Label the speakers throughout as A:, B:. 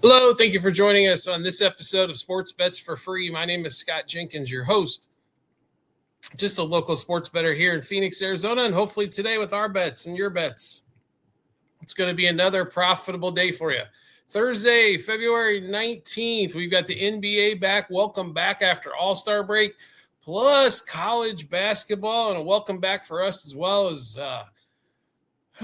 A: Hello, thank you for joining us on this episode of Sports Bets for Free. My name is Scott Jenkins, your host. Just a local sports bettor here in Phoenix, Arizona, and hopefully today with our bets and your bets, it's going to be another profitable day for you. Thursday, February 19th, we've got the NBA back. Welcome back after All-Star break, plus college basketball, and a welcome back for us as well as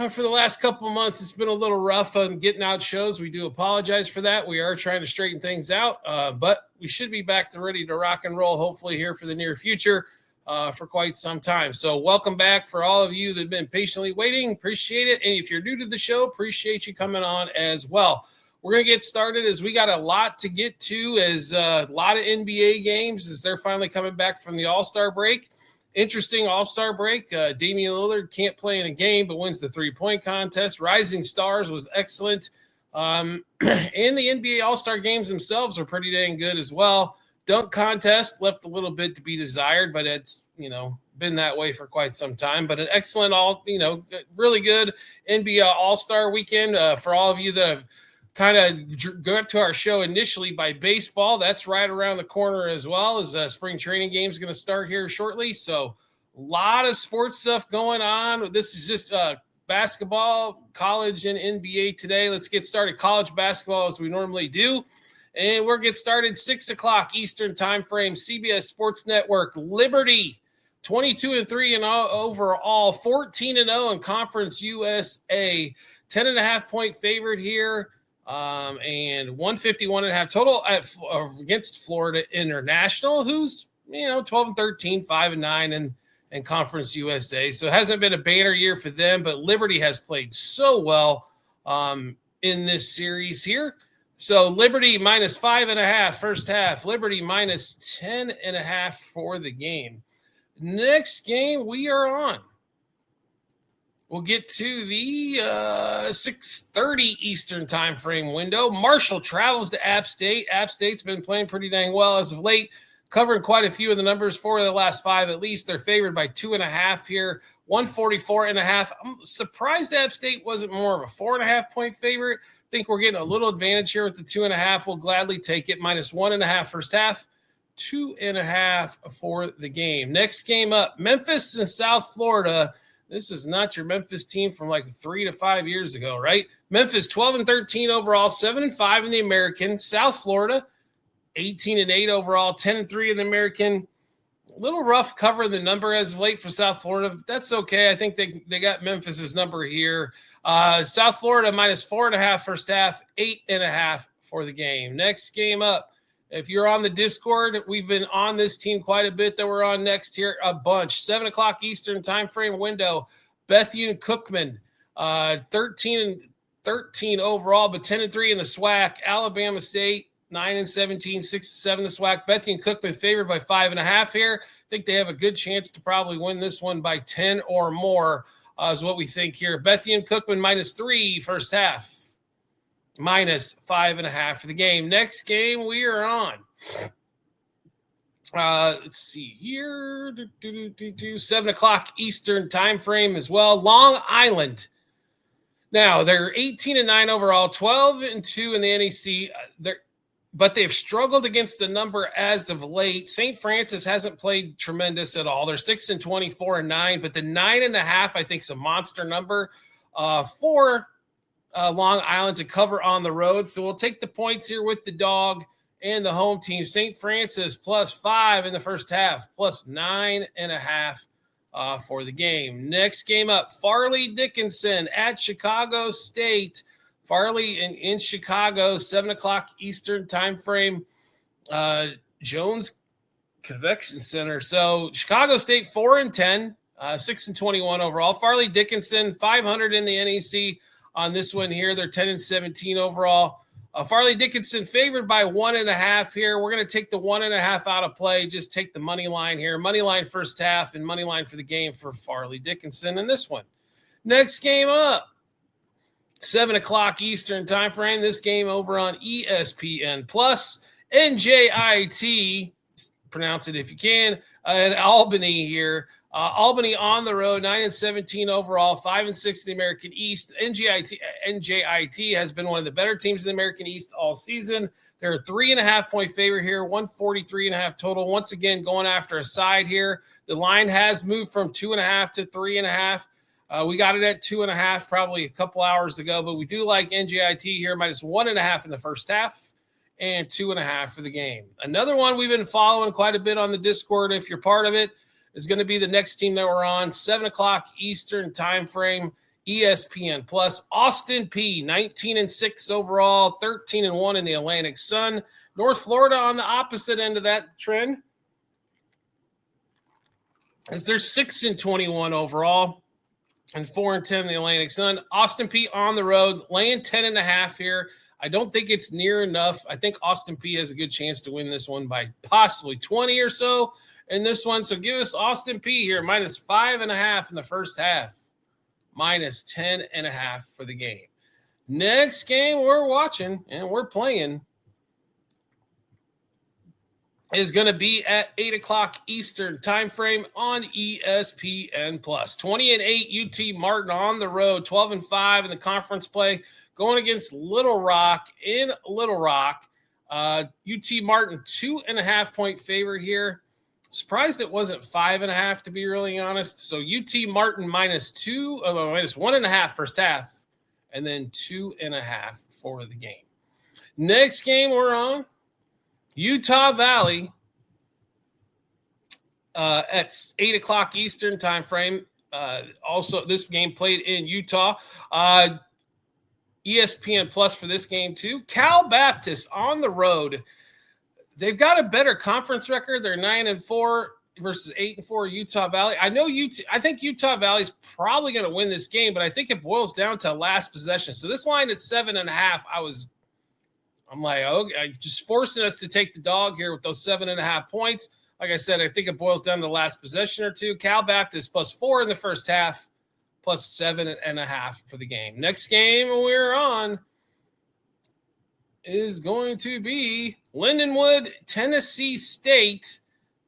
A: for the last couple of months, it's been a little rough on getting out shows. We do apologize for that. We are trying to straighten things out, but we should be back to ready to rock and roll, hopefully here for the near future for quite some time. So welcome back for all of you that have been patiently waiting. Appreciate it. And if you're new to the show, appreciate you coming on as well. We're going to get started as we got a lot to get to, as a lot of NBA games as they're finally coming back from the All-Star break. Interesting All-Star break. Damian Lillard can't play in a game but wins the three-point contest. Rising Stars was excellent. And the NBA All-Star games themselves are pretty dang good as well. Dunk contest left a little bit to be desired, but it's, been that way for quite some time. But an excellent, really good NBA All-Star weekend for all of you that have kind of got to our show initially by baseball. That's right around the corner as well, as spring training game is going to start here shortly. So a lot of sports stuff going on. This is just basketball, college, and NBA today. Let's get started. College basketball as we normally do. And we'll get started 6 o'clock Eastern time frame, CBS Sports Network. Liberty, 22-3 and overall, 14-0 in Conference USA. 10.5 point favorite here. And 151.5 total against Florida International, who's 12-13, 5-9 in Conference USA. So it hasn't been a banner year for them, but Liberty has played so well in this series here. So Liberty minus 5.5 first half, Liberty minus 10.5 for the game. Next game we are on. We'll get to the 6:30 Eastern time frame window. Marshall travels to App State. App State's been playing pretty dang well as of late, covering quite a few of the numbers. 4 of the last 5 at least. They're favored by 2.5 here, 144.5. I'm surprised App State wasn't more of a 4.5 point favorite. I think we're getting a little advantage here with the 2.5. We'll gladly take it. Minus 1.5 first half, 2.5 for the game. Next game up, Memphis and South Florida. This is not your Memphis team from like 3 to 5 years ago, right? Memphis 12-13 overall, 7-5 in the American. South Florida 18-8 overall, 10-3 in the American. A little rough covering the number as of late for South Florida, but that's okay. I think they got Memphis's number here. South Florida minus 4.5 first half, 8.5 for the game. Next game up. If you're on the Discord, we've been on this team quite a bit that we're on next here, a bunch. 7 o'clock Eastern time frame window. Bethune Cookman, 13-13 overall, but 10-3 in the SWAC. Alabama State, 9-17, 6-7 the SWAC. Bethune Cookman favored by 5.5 here. I think they have a good chance to probably win this one by 10 or more, is what we think here. Bethune Cookman minus 3 first half. Minus 5.5 for the game. Next game we are on. Let's see here. 7 o'clock Eastern time frame as well. Long Island. Now, they're 18-9 overall, 12-2 in the NEC. But they've struggled against the number as of late. St. Francis hasn't played tremendous at all. They're 6-20, 4-9. But the 9.5, I think, is a monster number for Long Island to cover on the road. So we'll take the points here with the dog and the home team. St. Francis plus 5 in the first half, plus 9.5 for the game. Next game up, Farley Dickinson at Chicago State. Farley in Chicago, 7 o'clock Eastern time frame. Jones Convention Center. So Chicago State 4-10, 6-21 overall. Farley Dickinson 500 in the NEC. On this one here, they're 10-17 overall. Farley Dickinson favored by 1.5 here. We're going to take the 1.5 out of play. Just take the money line here. Money line first half and money line for the game for Farley Dickinson in this one. Next game up, 7 o'clock Eastern time frame. This game over on ESPN Plus. NJIT, pronounce it if you can, in Albany here. Albany on the road, 9-17 overall, 5-6 in the American East. NJIT has been one of the better teams in the American East all season. They're a 3.5-point favorite here, 143.5 total. Once again, going after a side here. The line has moved from 2.5 to 3.5. We got it at 2.5 probably a couple hours ago, but we do like NJIT here, -1.5 in the first half and 2.5 for the game. Another one we've been following quite a bit on the Discord, if you're part of it, is going to be the next team that we're on, 7 o'clock Eastern time frame, ESPN Plus. Austin P, 19-6 overall, 13-1 in the Atlantic Sun. North Florida on the opposite end of that trend, as they're 6-21 overall and 4-10 in the Atlantic Sun. Austin P on the road, laying 10.5 here. I don't think it's near enough. I think Austin P has a good chance to win this one by possibly 20 or so in this one. So give us Austin P here, -5.5 in the first half, -10.5 for the game. Next game we're watching and we're playing is going to be at 8 o'clock Eastern time frame on ESPN Plus. 20-8 UT Martin on the road, 12-5 in the conference play, going against Little Rock in Little Rock. UT Martin, 2.5-point favorite here. Surprised it wasn't 5.5, to be really honest. So UT Martin -1.5 first half, and then 2.5 for the game. Next game we're on, Utah Valley at 8 o'clock Eastern time frame. Also, this game played in Utah. ESPN Plus for this game too. Cal Baptist on the road. They've got a better conference record. They're 9-4 versus 8-4 Utah Valley. I think Utah Valley's probably going to win this game, but I think it boils down to last possession. So this line at 7.5, I'm like, okay, just forcing us to take the dog here with those 7.5 points. Like I said, I think it boils down to the last possession or two. Cal Baptist +4 in the first half, +7.5 for the game. Next game we're on is going to be Lindenwood, Tennessee State,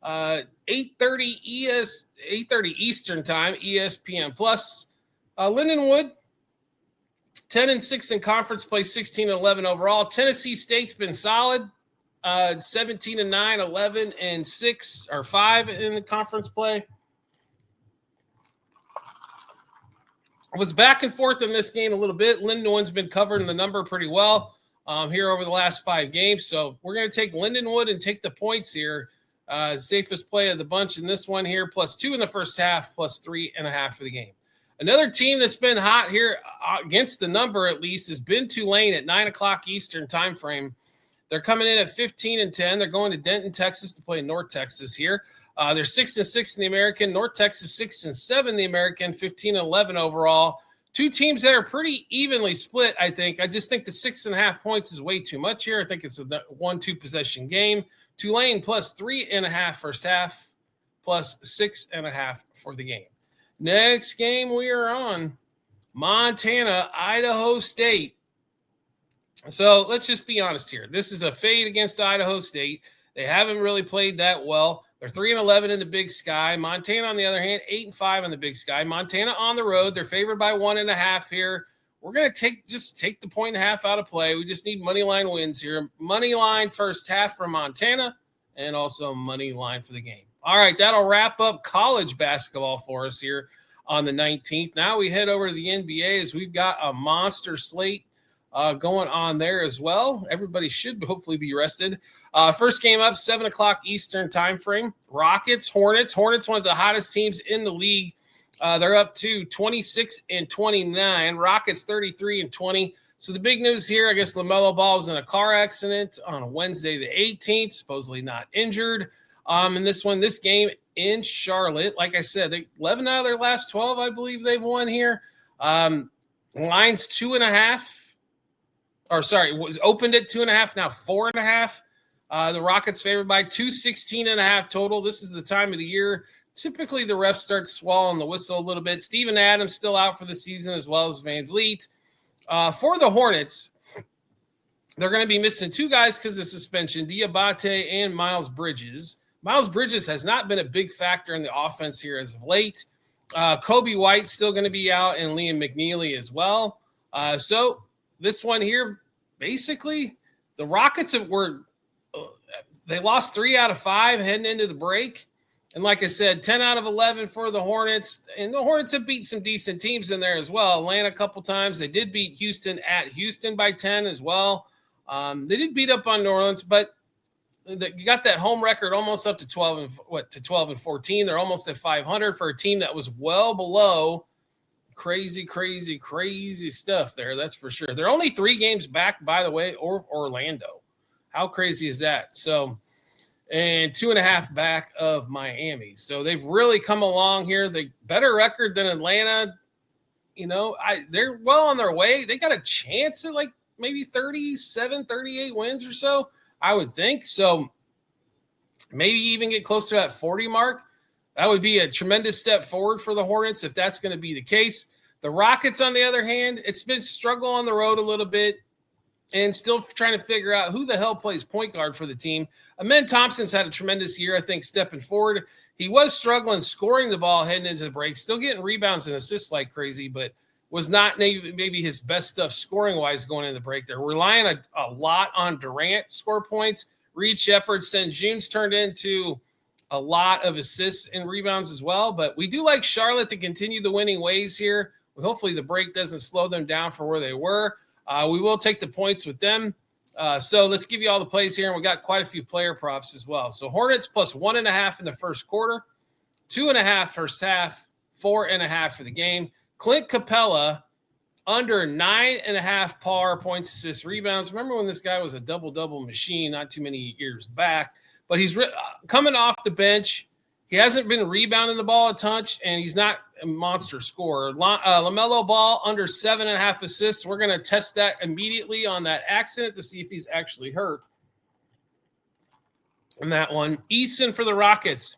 A: 8:30 Eastern time, ESPN Plus. Lindenwood, 10-6 in conference play, 16-11 overall. Tennessee State's been solid, 17-9, 11-6, or 5 in the conference play. I was back and forth in this game a little bit. Lindenwood's been covering the number pretty well here over the last 5 games. So we're going to take Lindenwood and take the points here. Safest play of the bunch in this one here, +2 in the first half, +3.5 for the game. Another team that's been hot here against the number, at least, has been Tulane at 9 o'clock Eastern time frame. They're coming in at 15-10. They're going to Denton, Texas to play North Texas here. They're 6-6 in the American. North Texas 6-7 in the American, 15-11 overall. Two teams that are pretty evenly split, I think. I just think the 6.5 points is way too much here. I think it's a 1-2 possession game. Tulane +3.5 first half, +6.5 for the game. Next game we are on, Montana, Idaho State. So let's just be honest here. This is a fade against Idaho State. They haven't really played that well. They're 3-11 in the Big Sky. Montana, on the other hand, 8-5 in the Big Sky. Montana on the road. They're favored by 1.5 here. We're going to take the 1.5 out of play. We just need money line wins here. Money line first half for Montana, and also money line for the game. All right, that'll wrap up college basketball for us here on the 19th. Now we head over to the NBA as we've got a monster slate going on there as well. Everybody should hopefully be rested. First game up, 7 o'clock Eastern time frame. Rockets, Hornets. Hornets, one of the hottest teams in the league. They're up to 26-29. Rockets 33-20. So the big news here, I guess LaMelo Ball was in a car accident on Wednesday the 18th, supposedly not injured. And this game in Charlotte, like I said, 11 out of their last 12, I believe they've won here. Line's 2.5. Was opened at 2.5, now 4.5. The Rockets favored by 216.5 total. This is the time of the year. Typically, the refs start swallowing the whistle a little bit. Steven Adams still out for the season, as well as Van Vliet. For the Hornets, they're going to be missing 2 guys because of suspension, Diabate and Miles Bridges. Miles Bridges has not been a big factor in the offense here as of late. Kobe White's still going to be out, and Liam McNeely as well. So this one here, basically, the Rockets they lost 3 out of 5 heading into the break. And like I said, 10 out of 11 for the Hornets. And the Hornets have beat some decent teams in there as well. Atlanta a couple times. They did beat Houston at Houston by 10 as well. They did beat up on New Orleans, but you got that home record almost up to 12 and 14. They're almost at 500 for a team that was well below. Crazy stuff there. That's for sure. They're only 3 games back, by the way, or Orlando. How crazy is that? So, and 2.5 back of Miami. So they've really come along here. The better record than Atlanta. They're well on their way. They got a chance at like maybe 37, 38 wins or so, I would think. So maybe even get close to that 40 mark. That would be a tremendous step forward for the Hornets if that's going to be the case. The Rockets, on the other hand, it's been struggle on the road a little bit and still trying to figure out who the hell plays point guard for the team. Amen Thompson's had a tremendous year, I think, stepping forward. He was struggling scoring the ball heading into the break, still getting rebounds and assists like crazy, but was not maybe his best stuff scoring-wise going into the break. They're relying a lot on Durant score points. Reed Shepherd, Sengun's turned into a lot of assists and rebounds as well. But we do like Charlotte to continue the winning ways here. Hopefully the break doesn't slow them down for where they were. We will take the points with them. So let's give you all the plays here. And we got quite a few player props as well. So Hornets plus 1.5 in the first quarter, 2.5 first half, 4.5 for the game. Clint Capella under 9.5 par points, assists, rebounds. Remember when this guy was a double-double machine not too many years back? But he's coming off the bench. He hasn't been rebounding the ball a touch, and he's not a monster scorer. LaMelo Ball under 7.5 assists. We're going to test that immediately on that accident to see if he's actually hurt. And that one. Eason for the Rockets,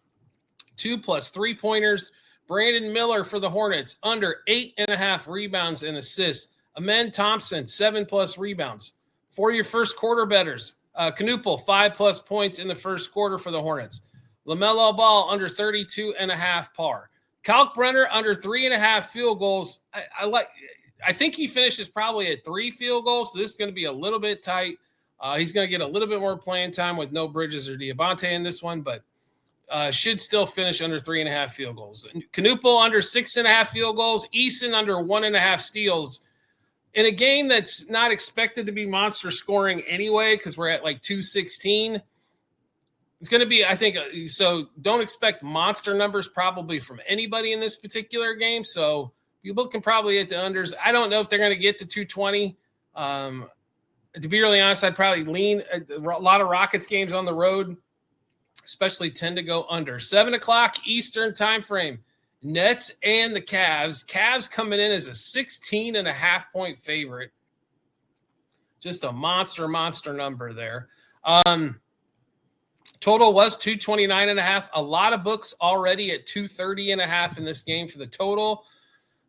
A: 2 plus 3-pointers. Brandon Miller for the Hornets, under 8.5 rebounds and assists. Amen Thompson, 7 plus rebounds. For your first quarter bettors, Knuppel, 5 plus points in the first quarter for the Hornets. LaMelo Ball under 32.5 par. Kalkbrenner under 3.5 field goals. I think he finishes probably at 3 field goals, so this is going to be a little bit tight. He's going to get a little bit more playing time with no Bridges or Diabate in this one, but should still finish under 3.5 field goals. Knuppel under 6.5 field goals. Eason under 1.5 steals. In a game that's not expected to be monster scoring anyway, because we're at like 216, it's going to be, I think, so don't expect monster numbers probably from anybody in this particular game. So you're looking probably at the unders. I don't know if they're going to get to 220. To be really honest, I'd probably lean a lot of Rockets games on the road, especially tend to go under. 7 o'clock Eastern time frame. Nets and the Cavs. Cavs coming in as a 16.5-point favorite. Just a monster number there. Total was 229.5. A lot of books already at 230.5 in this game for the total.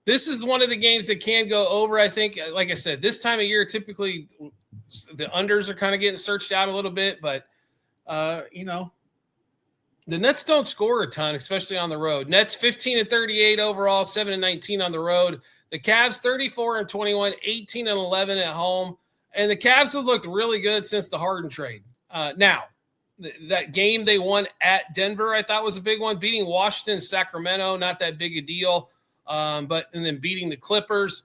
A: This is one of the games that can go over, I think. Like I said, this time of year, typically the unders are kind of getting searched out a little bit, but, the Nets don't score a ton, especially on the road. Nets 15-38 overall, 7-19 on the road. The Cavs 34-21, 18-11 at home. And the Cavs have looked really good since the Harden trade. Now, that game they won at Denver, I thought was a big one. Beating Washington, Sacramento, not that big a deal. And then beating the Clippers.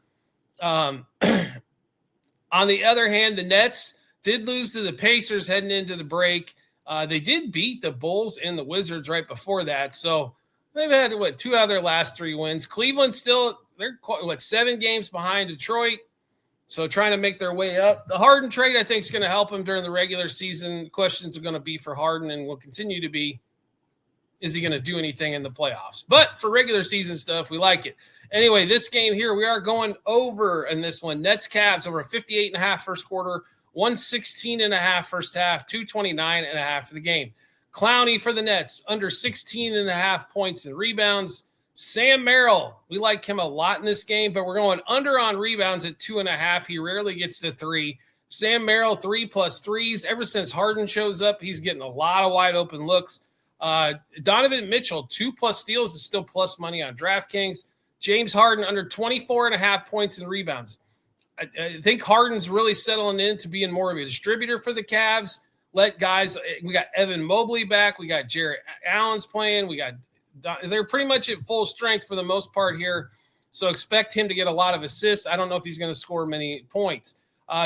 A: On the other hand, the Nets did lose to the Pacers heading into the break. They did beat the Bulls and the Wizards right before that. So they've had, 2 out of their last 3 wins. Cleveland still, they're 7 games behind Detroit. So trying to make their way up. The Harden trade, I think, is going to help them during the regular season. Questions are going to be for Harden and will continue to be, is he going to do anything in the playoffs? But for regular season stuff, we like it. Anyway, this game here, we are going over in this one. Nets Cavs over 58.5 first quarter, 116.5 first half, 229.5 for the game. Clowney for the Nets, under 16.5 points and rebounds. Sam Merrill, we like him a lot in this game, but we're going under on rebounds at 2.5. He rarely gets to 3. Sam Merrill, 3 plus 3s. Ever since Harden shows up, he's getting a lot of wide open looks. Donovan Mitchell, 2+ steals is still plus money on DraftKings. James Harden under 24.5 points and rebounds. I think Harden's really settling into being more of a distributor for the Cavs. We got Evan Mobley back. We got Jarrett Allen's playing. They're pretty much at full strength for the most part here. So expect him to get a lot of assists. I don't know if he's going to score many points.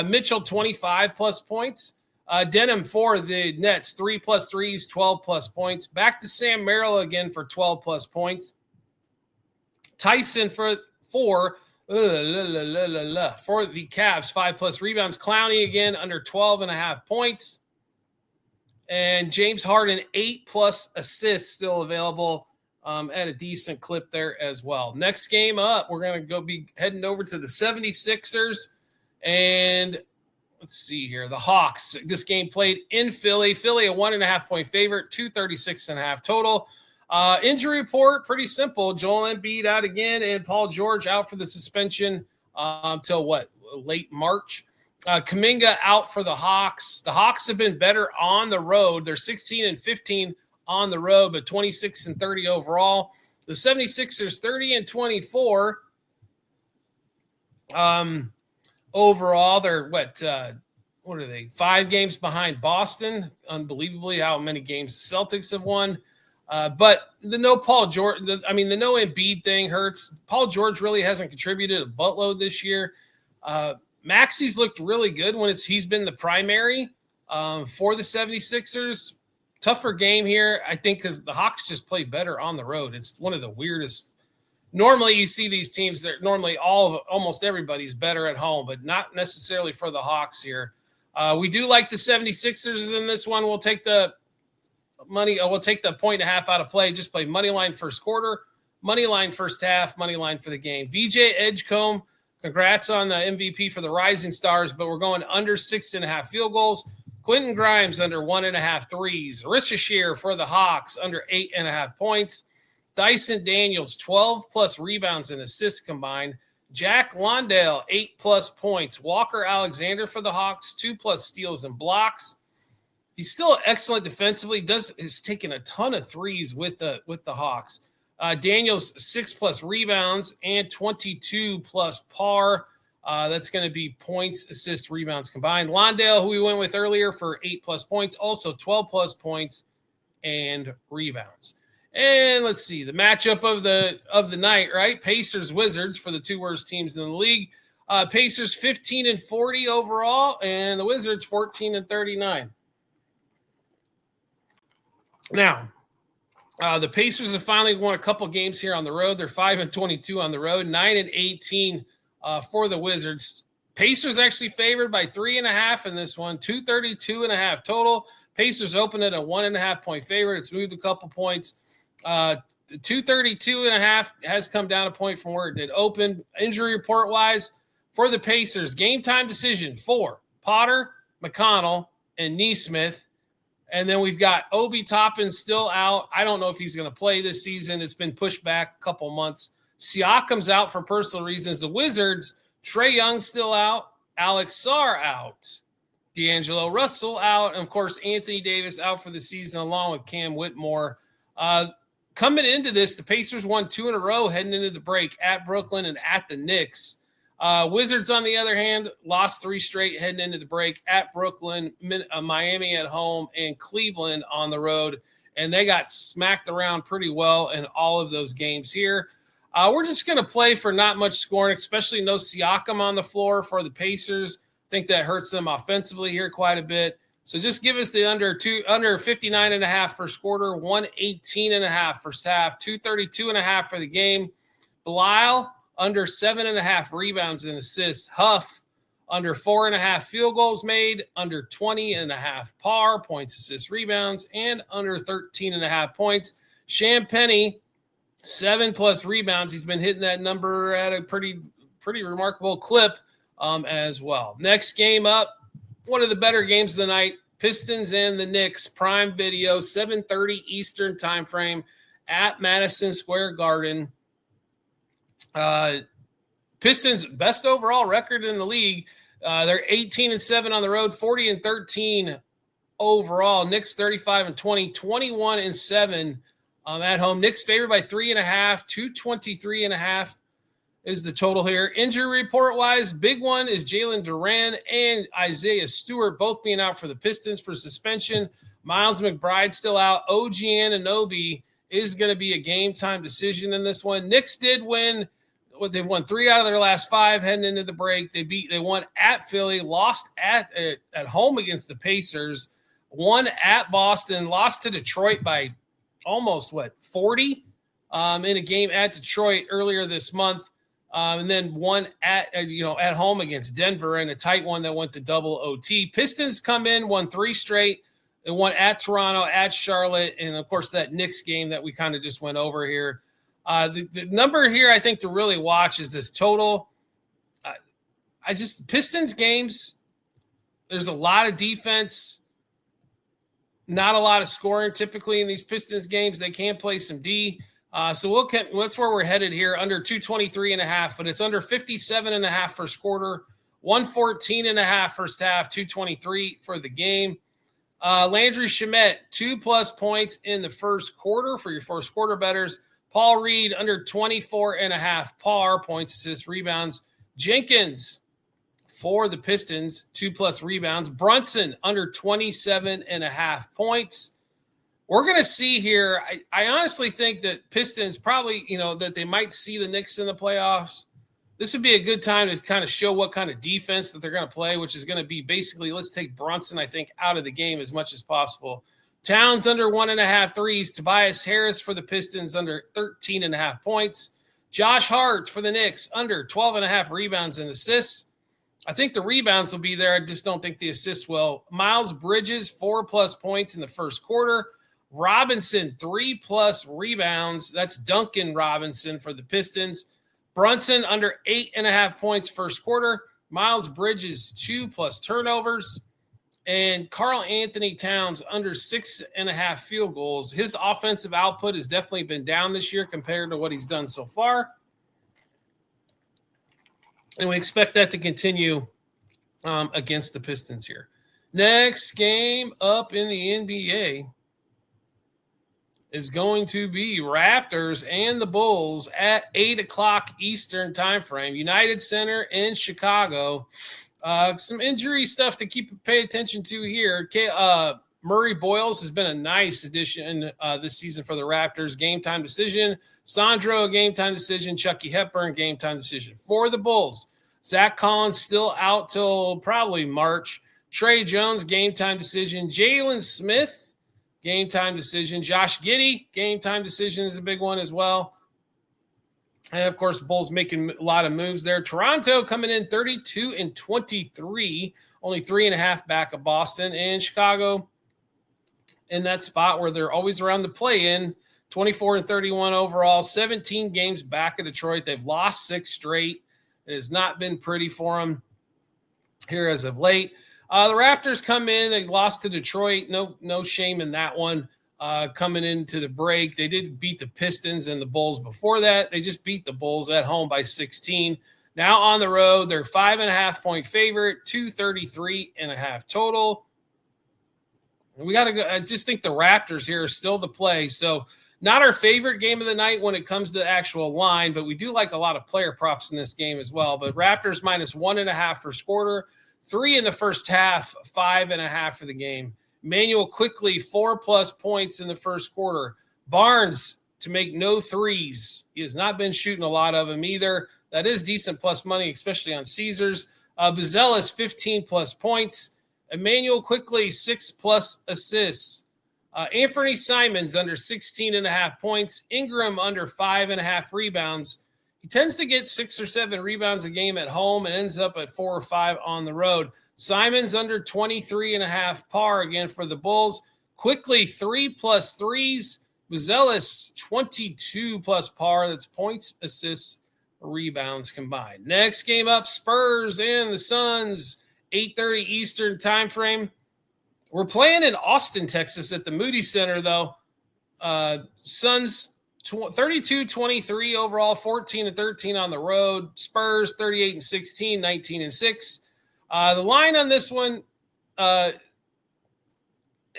A: Mitchell, 25+ points. Denham for the Nets, 3+ threes, 12+ points. Back to Sam Merrill again for 12+ points. Tyson for the Cavs, 5+ rebounds. Clowney again under 12.5 points. And James Harden, 8+ assists still available at a decent clip there as well. Next game up, we're going to be heading over to the 76ers. And let's see here. The Hawks. This game played in Philly. Philly, a 1.5-point favorite, 236.5 total. Injury report, pretty simple. Joel Embiid out again, and Paul George out for the suspension till late March. Kuminga out for the Hawks. The Hawks have been better on the road. They're 16-15 on the road, but 26-30 overall. The 76ers 30-24. Overall, they're what are they? 5 games behind Boston. Unbelievably, how many games the Celtics have won. But the no Embiid thing hurts. Paul George really hasn't contributed a buttload this year. Maxi's looked really good when he's been the primary for the 76ers. Tougher game here, I think, because the Hawks just play better on the road. It's one of the weirdest. Normally, you see these teams that almost everybody's better at home, but not necessarily for the Hawks here. We do like the 76ers in this one. We'll take the money. We'll take the 1.5 out of play. Just play money line first quarter, money line first half, money line for the game. VJ Edgecombe, congrats on the MVP for the Rising Stars, but we're going under 6.5 field goals. Quentin Grimes under 1.5 threes. Rishashir for the Hawks under 8.5 points. Dyson Daniels, 12+ rebounds and assists combined. Jack Londale, 8+ points. Walker Alexander for the Hawks, 2+ steals and blocks. He's still excellent defensively. Is taking a ton of threes with the Hawks. Daniels, 6+ rebounds and 22+ par. That's going to be points, assists, rebounds combined. Londale, who we went with earlier for 8+ points, also 12+ points and rebounds. And let's see the matchup of the night, right? Pacers Wizards for the 2 worst teams in the league. Pacers 15-40 overall, and the Wizards 14-39. Now, the Pacers have finally won a couple games here on the road. They're 5-22 on the road, 9-18 for the Wizards. Pacers actually favored by 3.5 in this one, 232.5 total. Pacers open at a 1.5-point favorite. It's moved a couple points. 232.5 has come down a point from where it did open. Injury report wise for the Pacers, game time decision for Potter, McConnell, and Nesmith. And then we've got Obi Toppin still out. I don't know if he's going to play this season. It's been pushed back a couple months. Siakam's out for personal reasons. The Wizards, Trae Young still out. Alex Sarr out. D'Angelo Russell out. And, of course, Anthony Davis out for the season along with Cam Whitmore. Coming into this, the Pacers won 2 in a row heading into the break at Brooklyn and at the Knicks. Wizards, on the other hand, lost 3 straight heading into the break at Brooklyn, Miami at home, and Cleveland on the road. And they got smacked around pretty well in all of those games here. We're just going to play for not much scoring, especially no Siakam on the floor for the Pacers. I think that hurts them offensively here quite a bit. So just give us the under 59.5 first quarter, 118.5 first half, 232.5 for the game. Belial, under 7.5 rebounds and assists. Huff, under 4.5 field goals made, under 20.5 par, points, assists, rebounds, and under 13.5 points. Champagnie, 7+ rebounds. He's been hitting that number at a pretty remarkable clip as well. Next game up, one of the better games of the night, Pistons and the Knicks, prime video, 7:30 Eastern time frame at Madison Square Garden. Pistons best overall record in the league. They're 18-7 on the road, 40-13 overall. Knicks 35-20, 21-7 at home. Knicks favored by 3.5, 223.5 is the total here. Injury report wise, big one is Jalen Duran and Isaiah Stewart both being out for the Pistons for suspension. Miles McBride still out. OG Anunoby is going to be a game time decision in this one. Knicks did win. They've won 3 out of their last 5 heading into the break. They won at Philly, lost at home against the Pacers, won at Boston, lost to Detroit by almost 40 in a game at Detroit earlier this month, and then won at home against Denver in a tight one that went to double OT. Pistons come in, won 3 straight. They won at Toronto, at Charlotte, and of course that Knicks game that we kind of just went over here. The number here I think to really watch is this total. Pistons games, there's a lot of defense, not a lot of scoring typically in these Pistons games. They can play some D. So that's where we're headed here, under 223.5, but it's under 57.5 first quarter, 114.5 first half, 223 for the game. Landry Shamet, 2+ points in the first quarter for your first quarter bettors. Paul Reed under 24.5 par points, assists, rebounds. Jenkins for the Pistons, 2+ rebounds. Brunson under 27.5 points. We're going to see here. I honestly think that Pistons probably, that they might see the Knicks in the playoffs. This would be a good time to kind of show what kind of defense that they're going to play, which is going to be basically, let's take Brunson, I think, out of the game as much as possible. Towns under 1.5 threes. Tobias Harris for the Pistons under 13.5 points. Josh Hart for the Knicks under 12.5 rebounds and assists. I think the rebounds will be there. I just don't think the assists will. Miles Bridges, 4+ points in the first quarter. Robinson, 3+ rebounds. That's Duncan Robinson for the Pistons. Brunson under 8.5 points first quarter. Miles Bridges, 2+ turnovers. And Karl Anthony Towns under 6.5 field goals. His offensive output has definitely been down this year compared to what he's done so far. And we expect that to continue against the Pistons here. Next game up in the NBA is going to be Raptors and the Bulls at 8 o'clock Eastern time frame. United Center in Chicago. Some injury stuff to pay attention to here. Murray Boyles has been a nice addition this season for the Raptors. Game time decision. Sandro, game time decision. Chucky Hepburn, game time decision. For the Bulls, Zach Collins still out till probably March. Trey Jones, game time decision. Jalen Smith, game time decision. Josh Giddey, game time decision is a big one as well. And, of course, Bulls making a lot of moves there. Toronto coming in 32-23, only 3.5 back of Boston. And Chicago in that spot where they're always around the play-in, 24-31 overall, 17 games back of Detroit. They've lost 6 straight. It has not been pretty for them here as of late. The Raptors come in. They lost to Detroit. No shame in that one. Coming into the break, they did beat the Pistons and the Bulls before that. They just beat the Bulls at home by 16. Now on the road, they're 5.5 point favorite, 233.5 total. And we got to go. I just think the Raptors here are still the play. So not our favorite game of the night when it comes to the actual line, but we do like a lot of player props in this game as well. But Raptors minus 1.5 first quarter, 3 in the first half, 5.5 for the game. Manuel Quickly, 4+ points in the first quarter. Barnes to make no threes. He has not been shooting a lot of them either. That is decent plus money, especially on Caesars. Buzelis, 15+ points. Emmanuel Quickly, 6+ assists. Anthony Simons under 16.5 points. Ingram under 5.5 rebounds. He tends to get 6 or 7 rebounds a game at home and ends up at 4 or 5 on the road. Simons under 23.5 par again for the Bulls. Quickly 3+ threes. Buzelis 22+ par. That's points, assists, rebounds combined. Next game up, Spurs and the Suns, 8:30 Eastern time frame. We're playing in Austin, Texas at the Moody Center, though. Suns 32-23 overall, 14-13 on the road. Spurs 38-16, 19-6. The line on this one,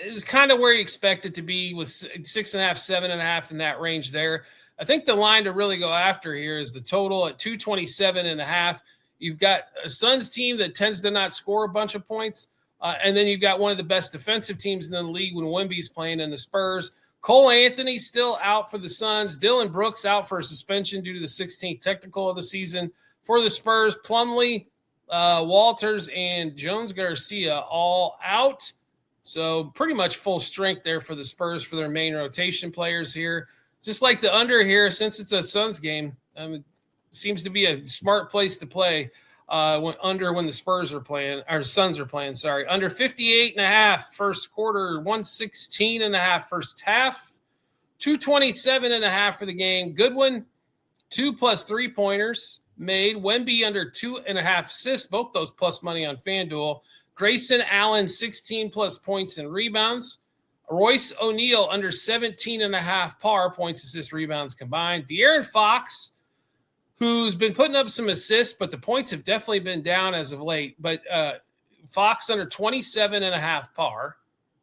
A: is kind of where you expect it to be with 6.5, 7.5 in that range there. I think the line to really go after here is the total at 227.5. You've got a Suns team that tends to not score a bunch of points. And then you've got one of the best defensive teams in the league when Wemby's playing in the Spurs. Cole Anthony still out for the Suns. Dillon Brooks out for a suspension due to the 16th technical of the season. For the Spurs, Plumlee, Walters, and Jones Garcia all out. So pretty much full strength there for the Spurs for their main rotation players here. Just like the under here, since it's a Suns game, seems to be a smart place to play when the Spurs are playing, or Suns are playing, sorry. Under 58.5 first quarter, 116.5 first half, 227.5 for the game. Goodwin, 2 plus 3-pointers made. Wemby under 2.5 assists, both those plus money on FanDuel. Grayson Allen, 16 plus points and rebounds. Royce O'Neal under 17.5 par points, assists, rebounds combined. De'Aaron Fox, who's been putting up some assists, but the points have definitely been down as of late. But Fox under 27.5 par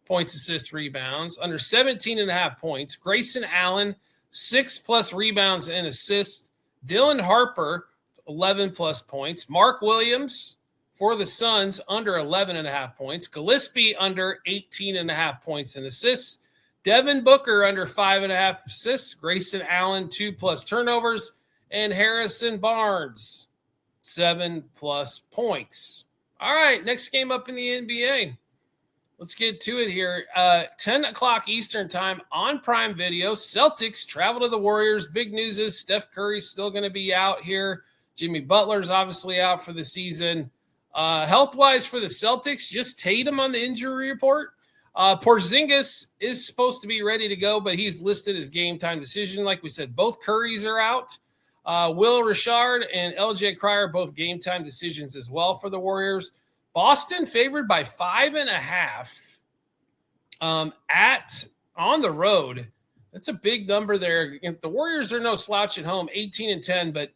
A: points, assists, rebounds, under 17.5 points. Grayson Allen, 6 plus rebounds and assists. Dylan Harper, 11 plus points. Mark Williams for the Suns, under 11.5 points. Gillespie under 18.5 points and assists. Devin Booker under 5.5 assists. Grayson Allen, 2 plus turnovers. And Harrison Barnes, 7 plus points. All right, next game up in the NBA. Let's get to it here. 10 o'clock Eastern time on Prime Video. Celtics travel to the Warriors. Big news is Steph Curry's still going to be out here. Jimmy Butler's obviously out for the season. Health-wise for the Celtics, just Tatum on the injury report. Porzingis is supposed to be ready to go, but he's listed as game-time decision. Like we said, both Currys are out. Will Richard and LJ Cryer, both game-time decisions as well for the Warriors. Boston favored by 5.5 on the road. That's a big number there. The Warriors are no slouch at home, 18-10, but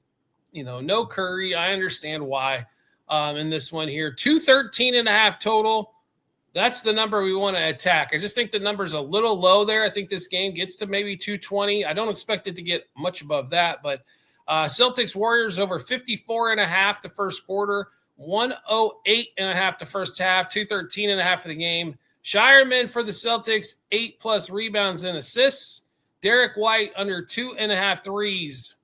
A: no Curry. I understand why in this one here. 213.5 total. That's the number we want to attack. I just think the number's a little low there. I think this game gets to maybe 220. I don't expect it to get much above that, but Celtics Warriors over 54.5 the first quarter, 108.5 the first half, 213.5 for the game. Shireman for the Celtics, 8 plus rebounds and assists. Derek White under 2.5 threes.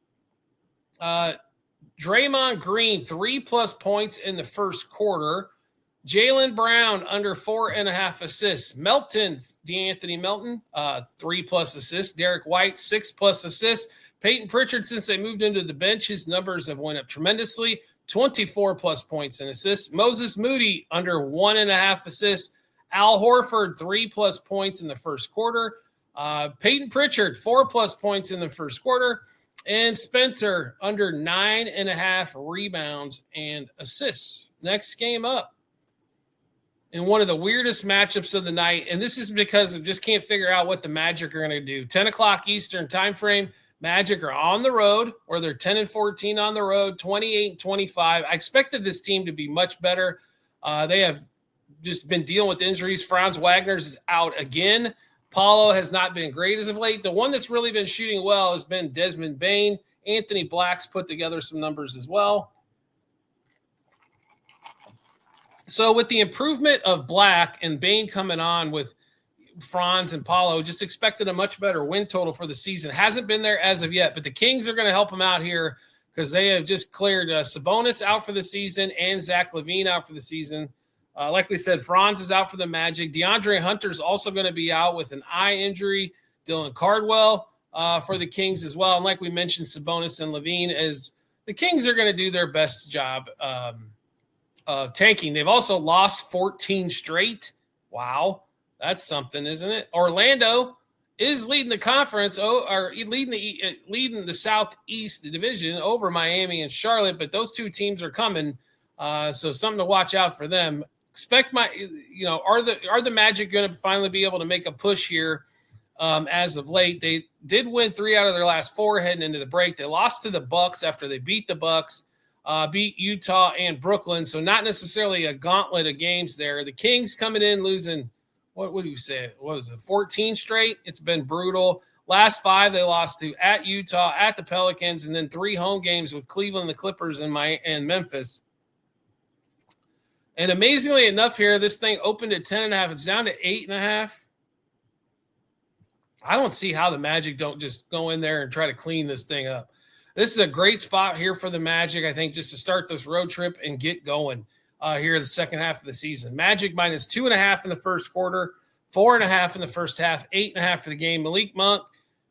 A: Draymond Green, 3 plus points in the first quarter. Jaylen Brown under 4.5 assists. DeAnthony Melton, 3 plus assists. Derek White, 6 plus assists. Peyton Pritchard, since they moved into the bench, his numbers have went up tremendously. 24 plus points and assists. Moses Moody under 1.5 assists. Al Horford, 3 plus points in the first quarter. Peyton Pritchard, 4 plus points in the first quarter. And Spencer under 9.5 rebounds and assists. Next game up. In one of the weirdest matchups of the night, and this is because I just can't figure out what the Magic are going to do. 10 o'clock Eastern time frame. Magic are on the road, or they're 10-14 on the road, 28-25. I expected this team to be much better. They have just been dealing with injuries. Franz Wagner's is out again. Paulo has not been great as of late. The one that's really been shooting well has been Desmond Bane. Anthony Black's put together some numbers as well. So with the improvement of Black and Bane coming on with Franz and Paulo, just expected a much better win total for the season. Hasn't been there as of yet, but the Kings are going to help them out here because they have just cleared Sabonis out for the season and Zach LaVine out for the season. Like we said, Franz is out for the Magic. DeAndre Hunter's also going to be out with an eye injury. Dylan Cardwell for the Kings as well. And like we mentioned, Sabonis and LaVine, as the Kings are going to do their best job of tanking. They've also lost 14 straight. Wow. That's something, isn't it? Orlando is leading the conference, or leading the Southeast Division over Miami and Charlotte, but those two teams are coming, so something to watch out for them. Expect are the Magic going to finally be able to make a push here? As of late, they did win 3 out of their last 4 heading into the break. They lost to the Bucks after they beat the Bucks, beat Utah and Brooklyn, so not necessarily a gauntlet of games there. The Kings coming in losing what would you say? What was it? 14 straight. It's been brutal. Last 5 they lost to at Utah, at the Pelicans, and then 3 home games with Cleveland, the Clippers, and Memphis. And amazingly enough here, this thing opened at 10.5. It's down to 8.5. I don't see how the Magic don't just go in there and try to clean this thing up. This is a great spot here for the Magic, I think, just to start this road trip and get going here in the second half of the season. Magic minus 2.5 in the first quarter, 4.5 in the first half, 8.5 for the game. Malik Monk,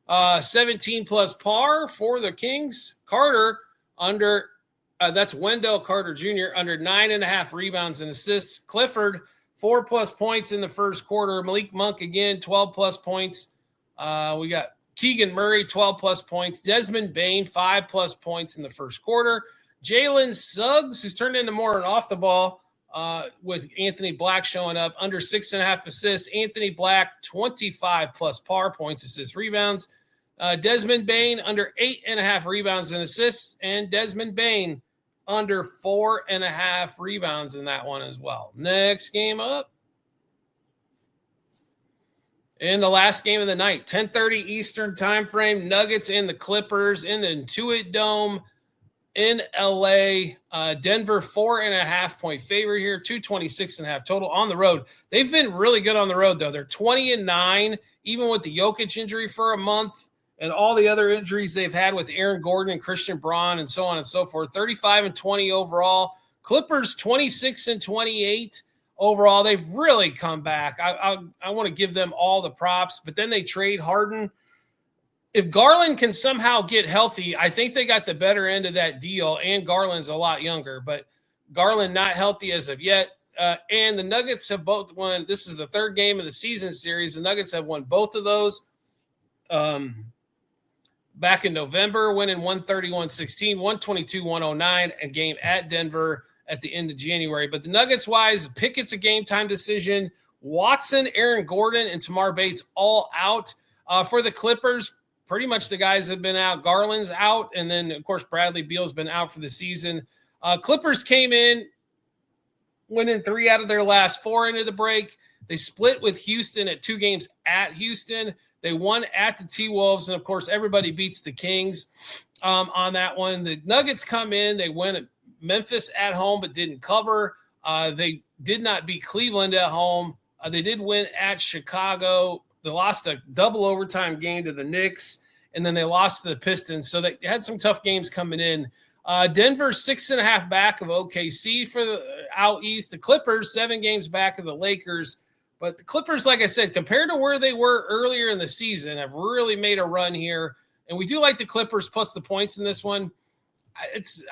A: 17-plus par for the Kings. Carter under that's Wendell Carter Jr. under 9.5 rebounds and assists. Clifford, 4-plus points in the first quarter. Malik Monk again, 12-plus points. We got Keegan Murray, 12-plus points. Desmond Bain, 5-plus points in the first quarter. Jalen Suggs, who's turned into more an off the ball with Anthony Black showing up, under 6.5 assists. Anthony Black, 25-plus par, points, assists, rebounds. Desmond Bain, under 8.5 rebounds and assists. And Desmond Bain, under 4.5 rebounds in that one as well. Next game up. In the last game of the night, 10:30 Eastern time frame, Nuggets and the Clippers in the Intuit Dome in LA. Denver 4.5-point favorite here, 226.5 total on the road. They've been really good on the road, though. They're 20-9, even with the Jokic injury for a month and all the other injuries they've had with Aaron Gordon and Christian Braun and so on and so forth. 35-20 overall. Clippers 26-28. Overall, they've really come back. I want to give them all the props, but then they trade Harden. If Garland can somehow get healthy, I think they got the better end of that deal, and Garland's a lot younger, but Garland not healthy as of yet. And the Nuggets have both won. This is the third game of the season series. The Nuggets have won both of those back in November, winning 131-16, 122-109, a game at Denver at the end of January. But the Nuggets-wise, Pickett's a game-time decision. Watson, Aaron Gordon, and Tamar Bates all out. For the Clippers, pretty much the guys have been out. Garland's out, and then, of course, Bradley Beal's been out for the season. Clippers came in, winning 3 out of their last 4 into the break. They split with Houston at 2 games at Houston. They won at the T-Wolves, and, of course, everybody beats the Kings on that one. The Nuggets come in. They win at Memphis at home but didn't cover. They did not beat Cleveland at home. They did win at Chicago. They lost a double overtime game to the Knicks, and then they lost to the Pistons. So they had some tough games coming in. Denver 6.5 back of OKC for the out east. The Clippers 7 games back of the Lakers. But the Clippers, like I said, compared to where they were earlier in the season, have really made a run here. And we do like the Clippers plus the points in this one.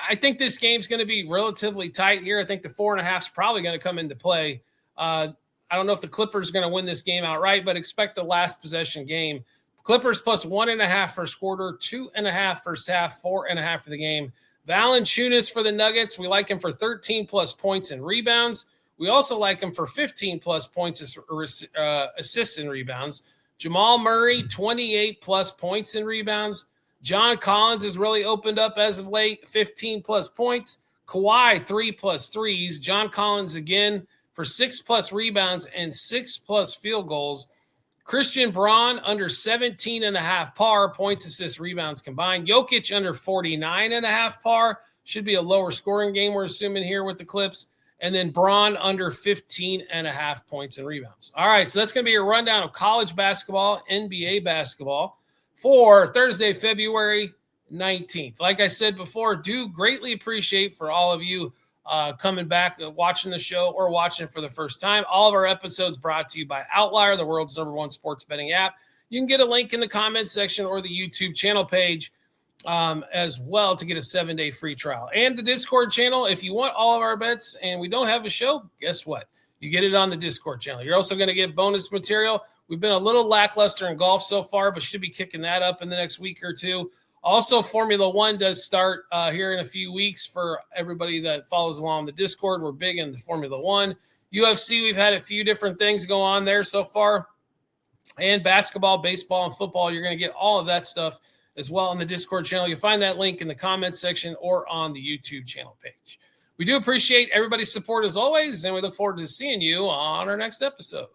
A: I think this game's going to be relatively tight here. I think the 4.5 is probably going to come into play. I don't know if the Clippers are going to win this game outright, but expect the last possession game. Clippers plus 1.5 first quarter, 2.5 first half, 4.5 for the game. Valanciunas for the Nuggets. We like him for 13-plus points and rebounds. We also like him for 15-plus points, assists and rebounds. Jamal Murray, 28-plus points and rebounds. John Collins has really opened up as of late, 15-plus points. Kawhi, 3-plus threes. John Collins again for 6-plus rebounds and 6-plus field goals. Christian Braun under 17.5 par, points, assists, rebounds combined. Jokic under 49.5 par. Should be a lower scoring game, we're assuming here with the Clips. And then Braun under 15.5 points and rebounds. All right, so that's going to be your rundown of college basketball, NBA basketball for Thursday, February 19th. Like I said before, do greatly appreciate for all of you coming back, watching the show, or watching for the first time. All of our episodes brought to you by Outlier, the world's #1 sports betting app. You can get a link in the comments section or the YouTube channel page as well to get a 7-day free trial. And the Discord channel, if you want all of our bets and we don't have a show, guess what? You get it on the Discord channel. You're also going to get bonus material. We've been a little lackluster in golf so far, but should be kicking that up in the next week or two. Also, Formula One does start here in a few weeks for everybody that follows along the Discord. We're big into Formula One. UFC, we've had a few different things go on there so far. And basketball, baseball, and football, you're going to get all of that stuff as well on the Discord channel. You'll find that link in the comments section or on the YouTube channel page. We do appreciate everybody's support as always, and we look forward to seeing you on our next episode.